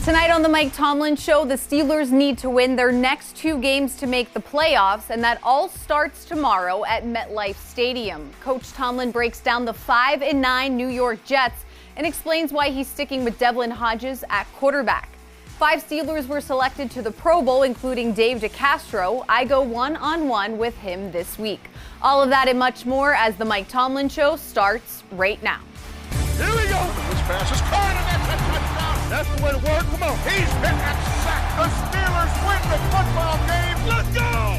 Tonight on the Mike Tomlin Show, the Steelers need to win their next 2 games to make the playoffs, and that all starts tomorrow at MetLife Stadium. Coach Tomlin breaks down the 5-9 New York Jets and explains why he's sticking with Devlin Hodges at quarterback. 5 Steelers were selected to the Pro Bowl, including Dave DeCastro. I go one-on-one with him this week. All of that and much more as the Mike Tomlin Show starts right now. Here we go. This pass is caught and that's a touchdown. That's the way to work. Come on. He's hit that sack. The Steelers win the football game. Let's go.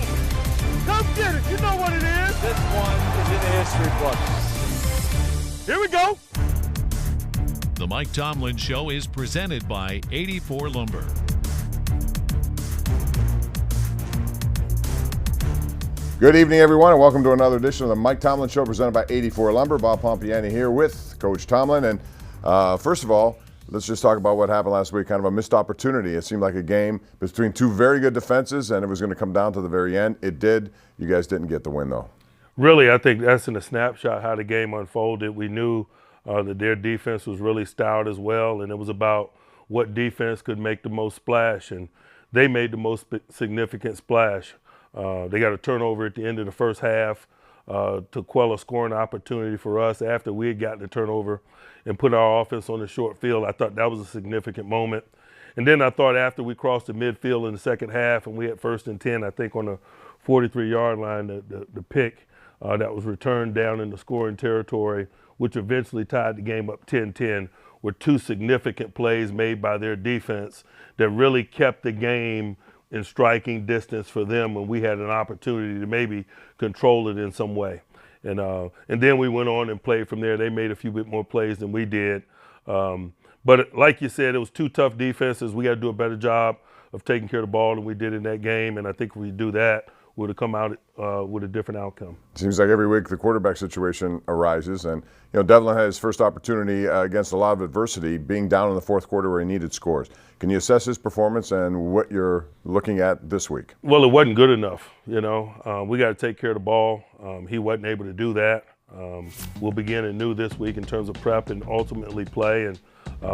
Come get it. You know what it is. This one is in the history books. Here we go. The Mike Tomlin Show is presented by 84 Lumber. Good evening, everyone, and welcome to another edition of the Mike Tomlin Show presented by 84 Lumber. Bob Pompeani here with Coach Tomlin. And first of all, let's just talk about what happened last week, kind of a missed opportunity. It seemed like a game between 2 very good defenses, and it was going to come down to the very end. It did. You guys didn't get the win, though. Really, I think that's in a snapshot how the game unfolded. We knew that their defense was really stout as well, and it was about what defense could make the most splash, and they made the most significant splash. They got a turnover at the end of the first half to quell a scoring opportunity for us after we had gotten the turnover and put our offense on the short field. I thought that was a significant moment. And then I thought after we crossed the midfield in the second half and we had 1st and 10, I think on the 43-yard line, the pick that was returned down in the scoring territory, which eventually tied the game up 10-10, were 2 significant plays made by their defense that really kept the game in striking distance for them when we had an opportunity to maybe control it in some way. And then we went on and played from there. They made a few bit more plays than we did. But like you said, it was 2 tough defenses. We got to do a better job of taking care of the ball than we did in that game. And I think if we do that, we would have come out with a different outcome. Seems like every week the quarterback situation arises. And, you know, Devlin had his first opportunity against a lot of adversity, being down in the 4th quarter where he needed scores. Can you assess his performance and what you're looking at this week? Well, it wasn't good enough. You know, we got to take care of the ball. He wasn't able to do that. We'll begin anew this week in terms of prep and ultimately play. And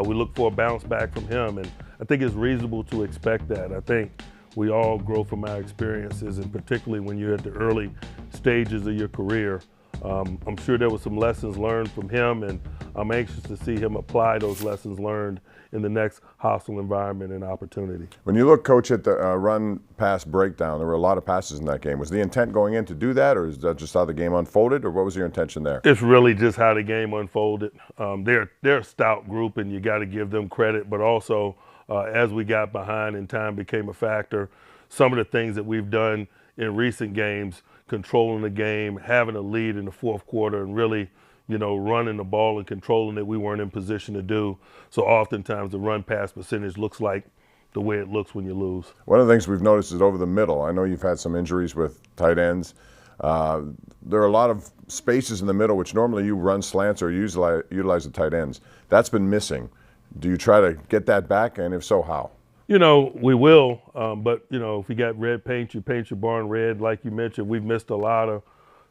we look for a bounce back from him. And I think it's reasonable to expect that. I think we all grow from our experiences, and particularly when you're at the early stages of your career. I'm sure there were some lessons learned from him, and I'm anxious to see him apply those lessons learned in the next hostile environment and opportunity. When you look, Coach, at the run-pass breakdown, there were a lot of passes in that game. Was the intent going in to do that, or is that just how the game unfolded, or what was your intention there? It's really just how the game unfolded. They're a stout group, and you got to give them credit, but also as we got behind and time became a factor, some of the things that we've done in recent games, controlling the game, having a lead in the 4th quarter, and really, you know, running the ball and controlling it, we weren't in position to do. So oftentimes the run-pass percentage looks like the way it looks when you lose. One of the things we've noticed is over the middle. I know you've had some injuries with tight ends. There are a lot of spaces in the middle, which normally you run slants or utilize the tight ends. That's been missing. Do you try to get that back, and if so, how? You know, we will, but, you know, if you got red paint, you paint your barn red. Like you mentioned, we've missed a lot of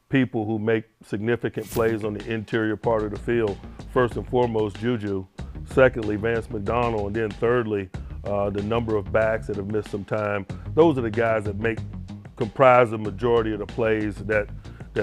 people who make significant plays on the interior part of the field. First and foremost, Juju. Secondly, Vance McDonald. And then thirdly, the number of backs that have missed some time. Those are the guys that comprise the majority of the plays that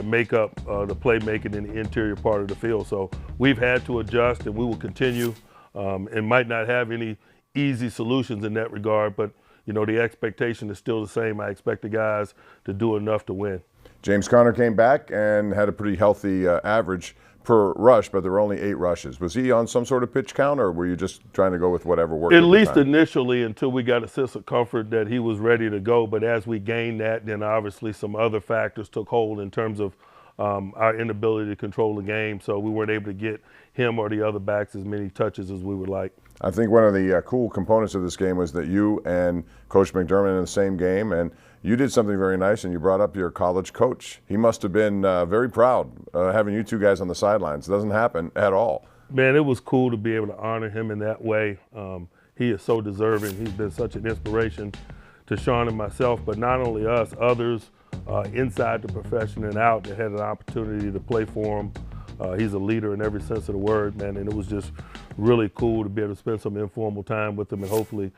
make up the playmaking in the interior part of the field. So we've had to adjust, and we will continue. And might not have any easy solutions in that regard, but, you know, the expectation is still the same. I expect the guys to do enough to win. James Conner came back and had a pretty healthy average per rush, but there were only 8 rushes. Was he on some sort of pitch count, or were you just trying to go with whatever worked? At least initially, until we got a sense of comfort that he was ready to go. But as we gained that, then obviously some other factors took hold in terms of our inability to control the game, so we weren't able to get him or the other backs as many touches as we would like. I think one of the cool components of this game was that you and Coach McDermott in the same game, and you did something very nice, and you brought up your college coach. He must have been very proud having you 2 guys on the sidelines. It doesn't happen at all. Man, it was cool to be able to honor him in that way. He is so deserving. He's been such an inspiration to Sean and myself, but not only us, others inside the profession and out that had an opportunity to play for him He's a leader in every sense of the word, man, and it was just really cool to be able to spend some informal time with him, and hopefully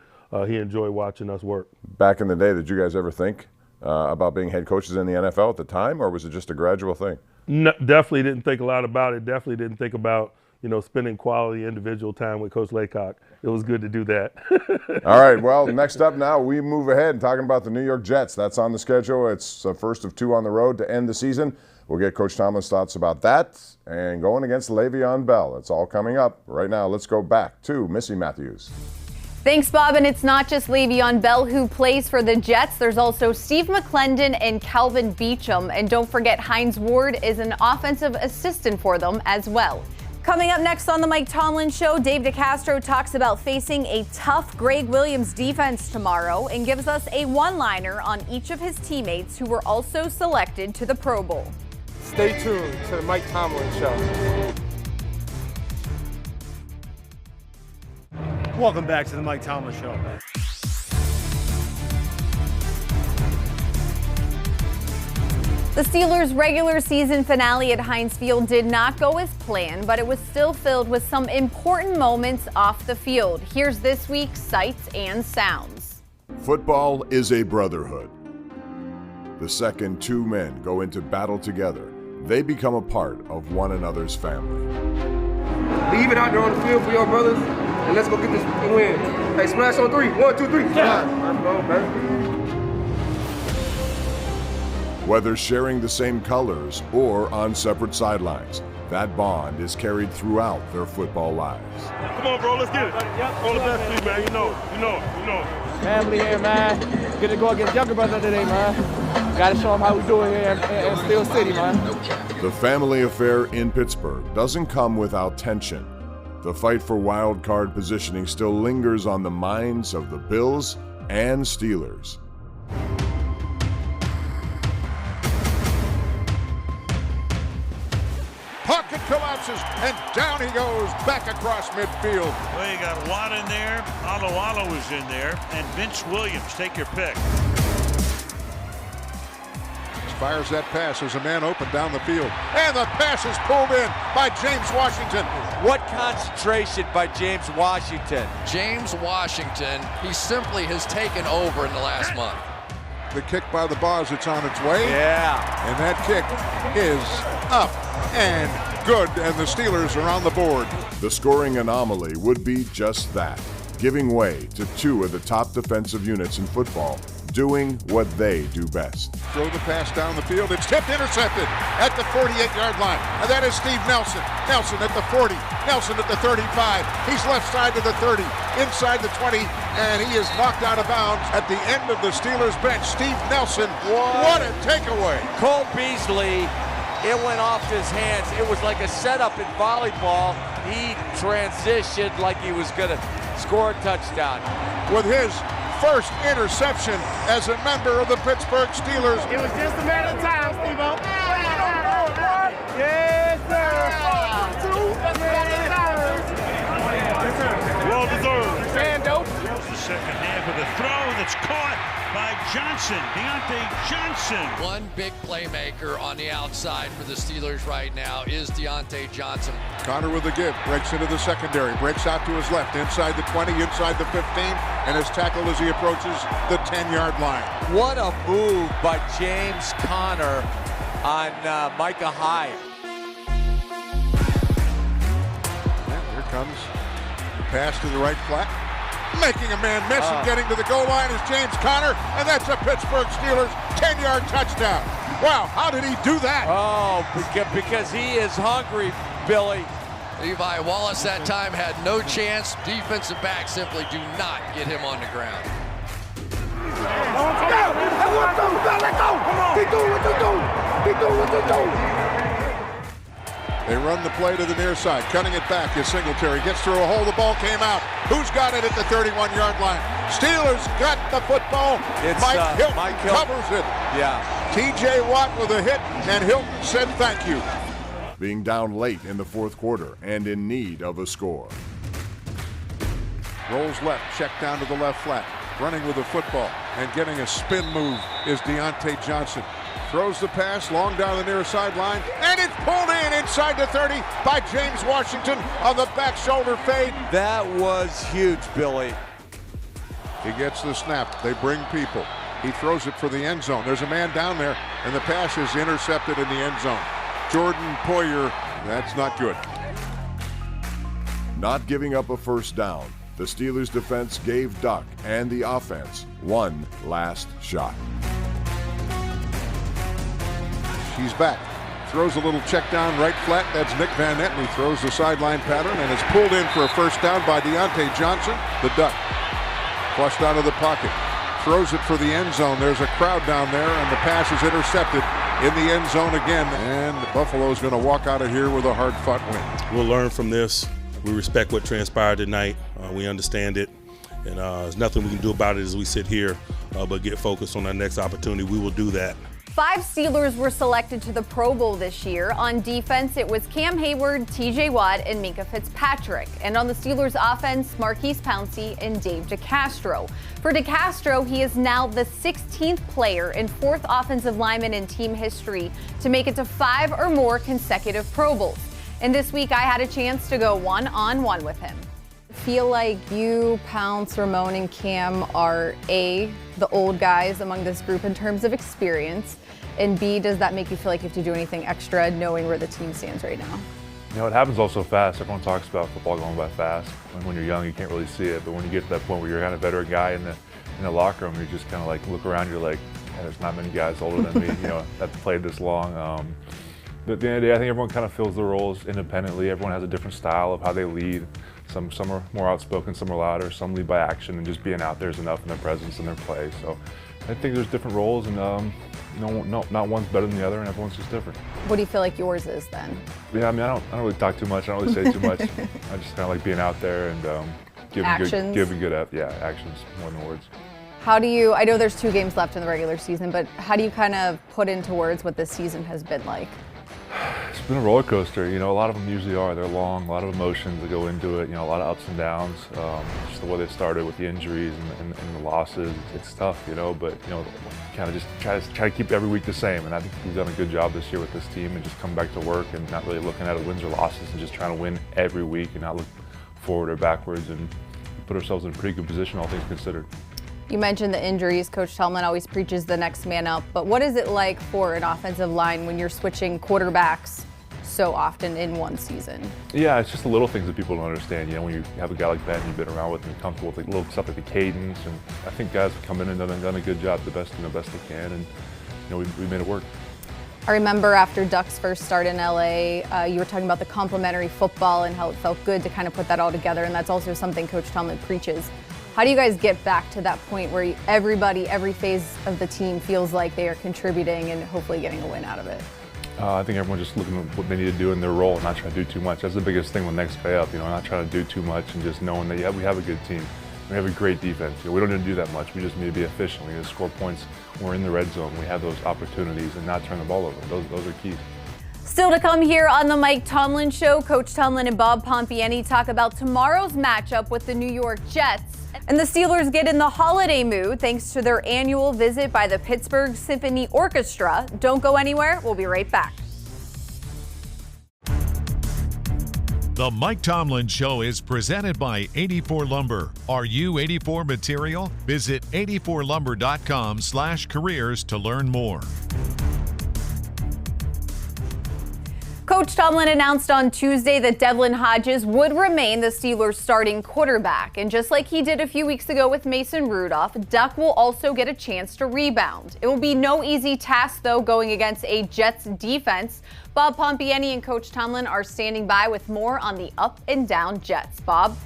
he enjoyed watching us work. Back in the day, did you guys ever think about being head coaches in the NFL at the time, or was it just a gradual thing? No, definitely didn't think a lot about it. Definitely didn't think about, spending quality individual time with Coach Laycock. It was good to do that. All right, well, next up now, we move ahead and talking about the New York Jets. That's on the schedule. It's the first of 2 on the road to end the season. We'll get Coach Tomlin's thoughts about that and going against Le'Veon Bell. It's all coming up. Right now, let's go back to Missi Matthews. Thanks, Bob. And it's not just Le'Veon Bell who plays for the Jets. There's also Steve McClendon and Calvin Beachum. And don't forget, Hines Ward is an offensive assistant for them as well. Coming up next on the Mike Tomlin Show, Dave DeCastro talks about facing a tough Greg Williams defense tomorrow and gives us a one-liner on each of his teammates who were also selected to the Pro Bowl. Stay tuned to the Mike Tomlin Show. Welcome back to the Mike Tomlin Show. The Steelers' regular season finale at Heinz Field did not go as planned, but it was still filled with some important moments off the field. Here's this week's Sights and Sounds. Football is a brotherhood. The second 2 men go into battle together, they become a part of one another's family. Leave it out there on the field for your brothers, and let's go get this win. Hey, smash on 3. 1, 2, 3. Yeah. Whether sharing the same colors or on separate sidelines, that bond is carried throughout their football lives. Come on, bro, let's get it. All the best to you, man. You know. Family here, man. Get to go against younger brother today, man. Got to show them how we do it here in Steel City, man. The family affair in Pittsburgh doesn't come without tension. The fight for wild card positioning still lingers on the minds of the Bills and Steelers. Pocket collapses, and down he goes, back across midfield. Well, you got Watt in there, Alawala was in there, and Vince Williams. Take your pick. Fires that pass as a man open down the field. And the pass is pulled in by James Washington. What concentration by James Washington. James Washington, he simply has taken over in the last month. The kick by the Boz, it's on its way. Yeah. And that kick is up and good, and the Steelers are on the board. The scoring anomaly would be just that, giving way to 2 of the top defensive units in football, doing what they do best. Throw the pass down the field. It's tipped, intercepted at the 48-yard line. And that is Steve Nelson. Nelson at the 40. Nelson at the 35. He's left side to the 30. Inside the 20. And he is knocked out of bounds at the end of the Steelers bench. Steve Nelson. What a takeaway. Cole Beasley, it went off his hands. It was like a setup in volleyball. He transitioned like he was going to score a touchdown. With his first interception as a member of the Pittsburgh Steelers. It was just a matter of time, Steve-O. Yes, sir. 2 Well deserved. Sando. The second half of the throw that's caught by Johnson, Deontay Johnson. One big playmaker on the outside for the Steelers right now is Deontay Johnson. Connor with the give, breaks into the secondary, breaks out to his left, inside the 20, inside the 15, and is tackled as he approaches the 10-yard line. What a move by James Conner on Micah Hyde. And here comes the pass to the right flat. Making a man miss and getting to the goal line is James Conner, and that's a Pittsburgh Steelers 10-yard touchdown. Wow, how did he do that? Oh, because he is hungry, Billy. Levi Wallace that time had no chance. Defensive backs simply do not get him on the ground. They run the play to the near side, cutting it back as Singletary gets through a hole. The ball came out. Who's got it at the 31-yard line? Steelers got the football. It's Mike Hilton Hilton covers it. Yeah. T.J. Watt with a hit, and Hilton said thank you. Being down late in the 4th quarter and in need of a score. Rolls left, check down to the left flat. Running with the football and getting a spin move is Deontay Johnson. Throws the pass long down the near sideline, and it's pulled in inside the 30 by James Washington on the back shoulder fade. That was huge, Billy. He gets the snap. They bring people. He throws it for the end zone. There's a man down there, and the pass is intercepted in the end zone. Jordan Poyer, that's not good. Not giving up a first down, the Steelers defense gave Duck and the offense one last shot. He's back. Throws a little check down right flat. That's Nick Van Etten. He throws the sideline pattern and is pulled in for a first down by Deontay Johnson, the Duck. Flushed out of the pocket. Throws it for the end zone. There's a crowd down there, and the pass is intercepted in the end zone again. And Buffalo's going to walk out of here with a hard-fought win. We'll learn from this. We respect what transpired tonight. We understand it. And there's nothing we can do about it as we sit here, but get focused on our next opportunity. We will do that. 5 Steelers were selected to the Pro Bowl this year. On defense, it was Cam Hayward, TJ Watt, and Minkah Fitzpatrick. And on the Steelers offense, Maurkice Pouncey and Dave DeCastro. For DeCastro, he is now the 16th player and 4th offensive lineman in team history to make it to 5 or more consecutive Pro Bowls. And this week, I had a chance to go one-on-one with him. Feel like you, Pounce, Ramon, and Cam are A, the old guys among this group in terms of experience, and B, does that make you feel like you have to do anything extra knowing where the team stands right now? You know, it happens all so fast. Everyone talks about football going by fast. When you're young, you can't really see it, but when you get to that point where you're kind of a veteran guy in the locker room, you just kind of like look around, you're like, yeah, there's not many guys older than me, you know, that played this long. But at the end of the day, I think everyone kind of fills the roles independently. Everyone has a different style of how they lead. Some are more outspoken, some are louder, some lead by action, and just being out there is enough in their presence and their play. So I think there's different roles, and not one's better than the other, and everyone's just different. What do you feel like yours is then? Yeah, I mean, I don't really talk too much. I don't really say too much. I just kind of like being out there and giving good actions more than words. How do you, I know there's 2 games left in the regular season, but how do you kind of put into words what this season has been like? It's been a roller coaster, you know, a lot of them usually are. They're long, a lot of emotions that go into it, you know, a lot of ups and downs. Just the way they started with the injuries and the losses, it's tough, you know, but, you know, kind of just try to keep every week the same. And I think we've done a good job this year with this team and just come back to work and not really looking at wins or losses and just trying to win every week and not look forward or backwards and put ourselves in a pretty good position, all things considered. You mentioned the injuries. Coach Tomlin always preaches the next man up, but what is it like for an offensive line when you're switching quarterbacks so often in one season? Yeah, it's just the little things that people don't understand. You know, when you have a guy like Ben you've been around with and you're comfortable with, like little stuff like the cadence, and I think guys have come in and done a good job, the best they can, and you know, we made it work. I remember after Duck's first start in LA, you were talking about the complementary football and how it felt good to kind of put that all together, and that's also something Coach Tomlin preaches. How do you guys get back to that point where everybody, every phase of the team feels like they are contributing and hopefully getting a win out of it? I think everyone's just looking at what they need to do in their role and not trying to do too much. That's the biggest thing when next guy up, you know, not trying to do too much and just knowing that, yeah, we have a good team. We have a great defense. You know, we don't need to do that much. We just need to be efficient. We need to score points when we're in the red zone. We have those opportunities and not turn the ball over. Those are keys. Still to come here on the Mike Tomlin Show, Coach Tomlin and Bob Pompeani talk about tomorrow's matchup with the New York Jets. And the Steelers get in the holiday mood thanks to their annual visit by the Pittsburgh Symphony Orchestra. Don't go anywhere. We'll be right back. The Mike Tomlin Show is presented by 84 Lumber. Are you 84 material? Visit 84lumber.com/careers to learn more. Coach Tomlin announced on Tuesday that Devlin Hodges would remain the Steelers' starting quarterback. And just like he did a few weeks ago with Mason Rudolph, Duck will also get a chance to rebound. It will be no easy task, though, going against a Jets defense. Bob Pompeani and Coach Tomlin are standing by with more on the up and down Jets. Bob?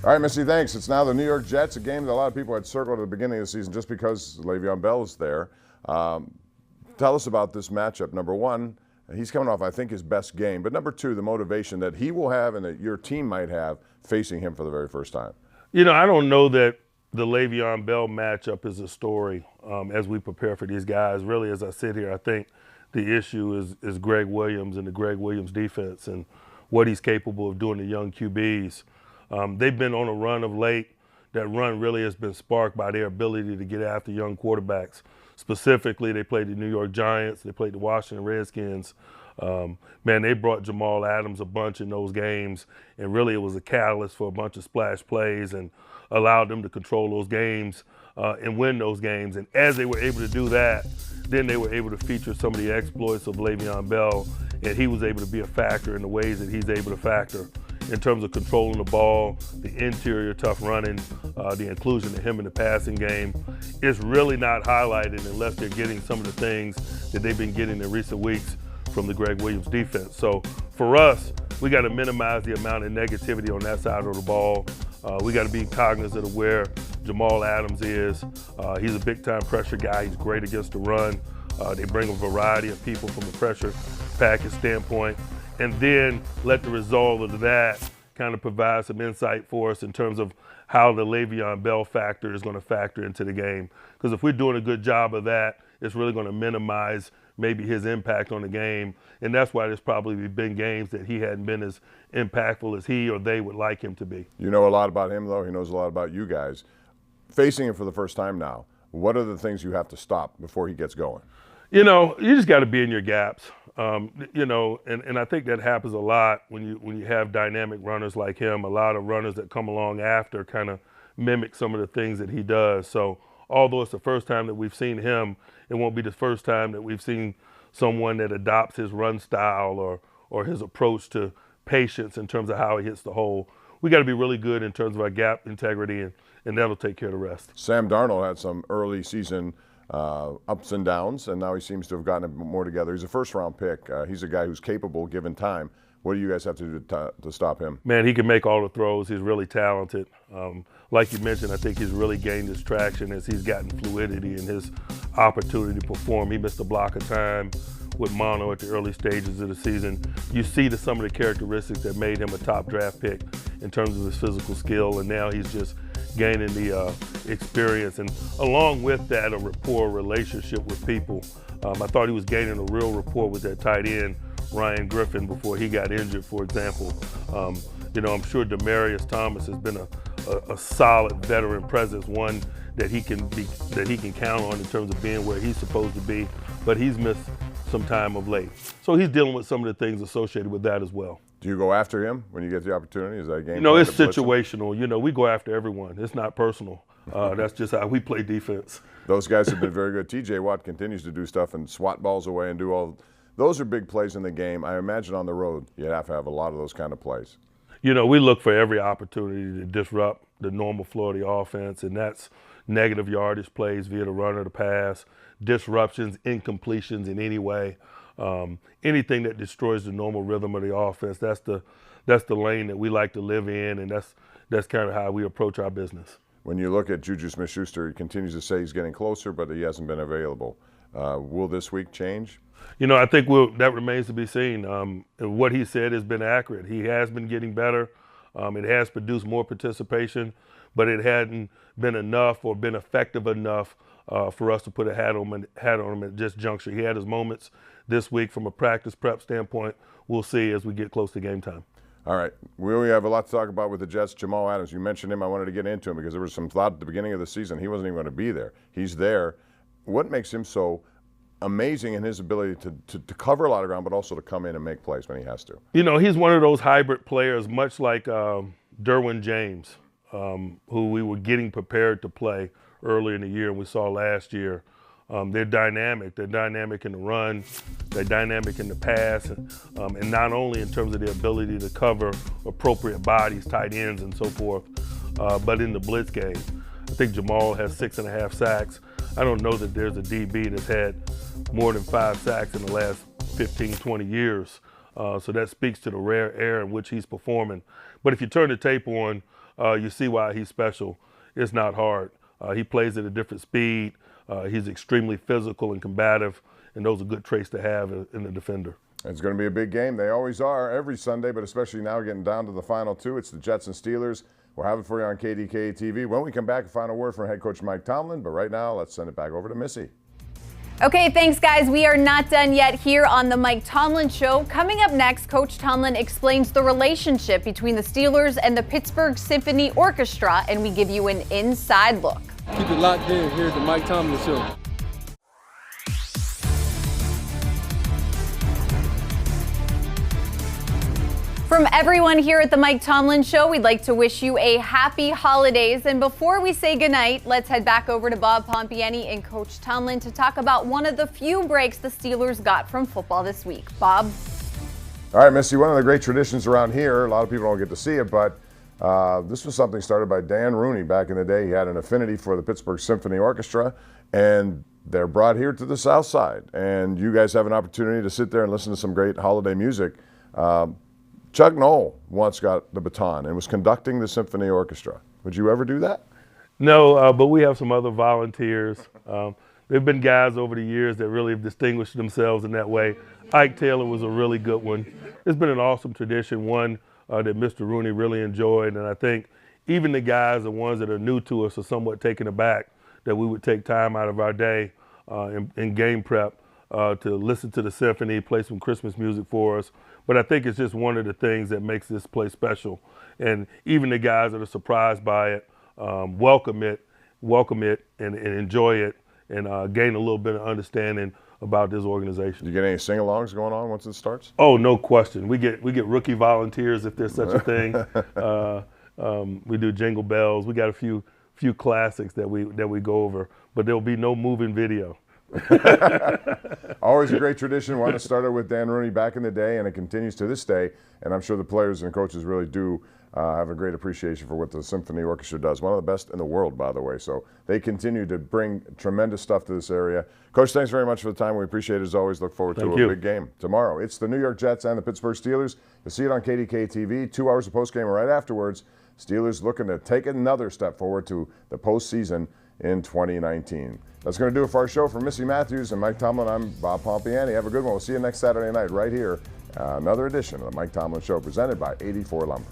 All right, Missy, thanks. It's now the New York Jets, a game that a lot of people had circled at the beginning of the season just because Le'Veon Bell is there. Tell us about this matchup. Number one, he's coming off, I think, his best game. But number two, the motivation that he will have and that your team might have facing him for the very first time. You know, I don't know that the Le'Veon Bell matchup is a story as we prepare for these guys. Really, as I sit here, I think the issue is Greg Williams and the Greg Williams defense and what he's capable of doing to young QBs. They've been on a run of late. That run really has been sparked by their ability to get after young quarterbacks. specifically, they played the New York Giants, they played the Washington Redskins. Man, they brought Jamal Adams a bunch in those games, and really it was a catalyst for a bunch of splash plays and allowed them to control those games and win those games. And as they were able to do that, then they were able to feature some of the exploits of Le'Veon Bell, and he was able to be a factor in the ways that he's able to factor in terms of controlling the ball, the interior tough running, the inclusion of him in the passing game. It's really not highlighted unless they're getting some of the things that they've been getting in recent weeks from the Greg Williams defense. So for us, we got to minimize the amount of negativity on that side of the ball. We got to be cognizant of where Jamal Adams is. He's a big-time pressure guy. He's great against the run. They bring a variety of people from the pressure package standpoint. And then let the result of that kind of provide some insight for us in terms of how the Le'Veon Bell factor is going to factor into the game. Because if we're doing a good job of that, it's really going to minimize maybe his impact on the game. And that's why there's probably been games that he hadn't been as impactful as he or they would like him to be. You know a lot about him, though. He knows a lot about you guys. Facing him for the first time now, what are the things you have to stop before he gets going? You know, you just got to be in your gaps. You know, and I think that happens a lot when you have dynamic runners like him. A lot of runners that come along after kind of mimic some of the things that he does. So although it's the first time that we've seen him, it won't be the first time that we've seen someone that adopts his run style or his approach to patience in terms of how he hits the hole. We got to be really good in terms of our gap integrity, and that'll take care of the rest. Sam Darnold had some early season ups and downs, and now he seems to have gotten it more together. He's a first-round pick. He's a guy who's capable given time. What do you guys have to do to stop him? Man, he can make all the throws. He's really talented. Like you mentioned, I think he's really gained his traction as he's gotten fluidity in his opportunity to perform. He missed a block of time with mono at the early stages of the season. You see some of the characteristics that made him a top draft pick in terms of his physical skill, and now he's just gaining the experience, and along with that, a rapport relationship with people. I thought he was gaining a real rapport with that tight end, Ryan Griffin, before he got injured, for example. You know, I'm sure Demaryius Thomas has been a solid veteran presence, one that he can count on in terms of being where he's supposed to be, but he's missed some time of late. So he's dealing with some of the things associated with that as well. Do you go after him when you get the opportunity? Is that a game? You know, it's situational. You know, we go after everyone. It's not personal. That's just how we play defense. Those guys have been very good. T.J. Watt continues to do stuff and swat balls away and do all. Those are big plays in the game. I imagine on the road you have to have a lot of those kind of plays. You know, we look for every opportunity to disrupt the normal flow of the offense, and that's negative yardage plays via the run or the pass, disruptions, incompletions in any way. Anything that destroys the normal rhythm of the offense, that's the lane that we like to live in, and that's kind of how we approach our business. When you look at Juju Smith-Schuster, he continues to say he's getting closer, but he hasn't been available. Will this week change? You know, I think that remains to be seen. What he said has been accurate. He has been getting better. It has produced more participation, but it hadn't been enough or been effective enough for us to put a hat on him at this juncture. He had his moments this week from a practice prep standpoint. We'll see as we get close to game time. All right. We only have a lot to talk about with the Jets. Jamal Adams, you mentioned him. I wanted to get into him because there was some thought at the beginning of the season he wasn't even going to be there. He's there. What makes him so amazing in his ability to cover a lot of ground, but also to come in and make plays when he has to? You know, he's one of those hybrid players, much like Derwin James, who we were getting prepared to play earlier in the year and we saw last year. They're dynamic. They're dynamic in the run. They're dynamic in the pass, and not only in terms of their ability to cover appropriate bodies, tight ends, and so forth, but in the blitz game. I think Jamal has 6.5 sacks. I don't know that there's a DB that's had more than 5 sacks in the last 15, 20 years. So that speaks to the rare air in which he's performing. But if you turn the tape on, you see why he's special. It's not hard. He plays at a different speed. He's extremely physical and combative, and those are good traits to have in the defender. It's going to be a big game. They always are every Sunday, but especially now getting down to the final two. It's the Jets and Steelers. We'll have it for you on KDKA TV. When we come back, a final word from head coach Mike Tomlin. But right now, let's send it back over to Missy. Okay, thanks, guys. We are not done yet here on the Mike Tomlin Show. Coming up next, Coach Tomlin explains the relationship between the Steelers and the Pittsburgh Symphony Orchestra, and we give you an inside look. Keep it locked in here at the Mike Tomlin Show. From everyone here at the Mike Tomlin Show, we'd like to wish you a happy holidays. And before we say goodnight, let's head back over to Bob Pompeani and Coach Tomlin to talk about one of the few breaks the Steelers got from football this week. Bob? All right, Missy, one of the great traditions around here, a lot of people don't get to see it, but this was something started by Dan Rooney back in the day. He had an affinity for the Pittsburgh Symphony Orchestra, and they're brought here to the South Side. And you guys have an opportunity to sit there and listen to some great holiday music. Chuck Noll once got the baton and was conducting the symphony orchestra. Would you ever do that? No, but we have some other volunteers. There have been guys over the years that really have distinguished themselves in that way. Ike Taylor was a really good one. It's been an awesome tradition, one that Mr. Rooney really enjoyed, and I think even the guys, the ones that are new to us, are somewhat taken aback that we would take time out of our day in game prep to listen to the symphony, play some Christmas music for us. But I think it's just one of the things that makes this place special. And even the guys that are surprised by it, welcome it and enjoy it and gain a little bit of understanding about this organization. Do you get any sing-alongs going on once it starts? Oh, no question. We get rookie volunteers if there's such a thing. We do Jingle Bells. We got a few classics that we go over, but there'll be no moving video. Always a great tradition. One that started with Dan Rooney back in the day, and it continues to this day. And I'm sure the players and coaches really do have a great appreciation for what the Symphony Orchestra does. One of the best in the world, by the way. So they continue to bring tremendous stuff to this area. Coach, thanks very much for the time. We appreciate it as always. Look forward to a big game tomorrow. It's the New York Jets and the Pittsburgh Steelers. You'll see it on KDK TV. 2 hours of postgame right afterwards. Steelers looking to take another step forward to the postseason in 2019. That's going to do it for our show. For Missi Matthews and Mike Tomlin, I'm Bob Pompeani. Have a good one. We'll see you next Saturday night right here. Another edition of the Mike Tomlin Show presented by 84 Lumber.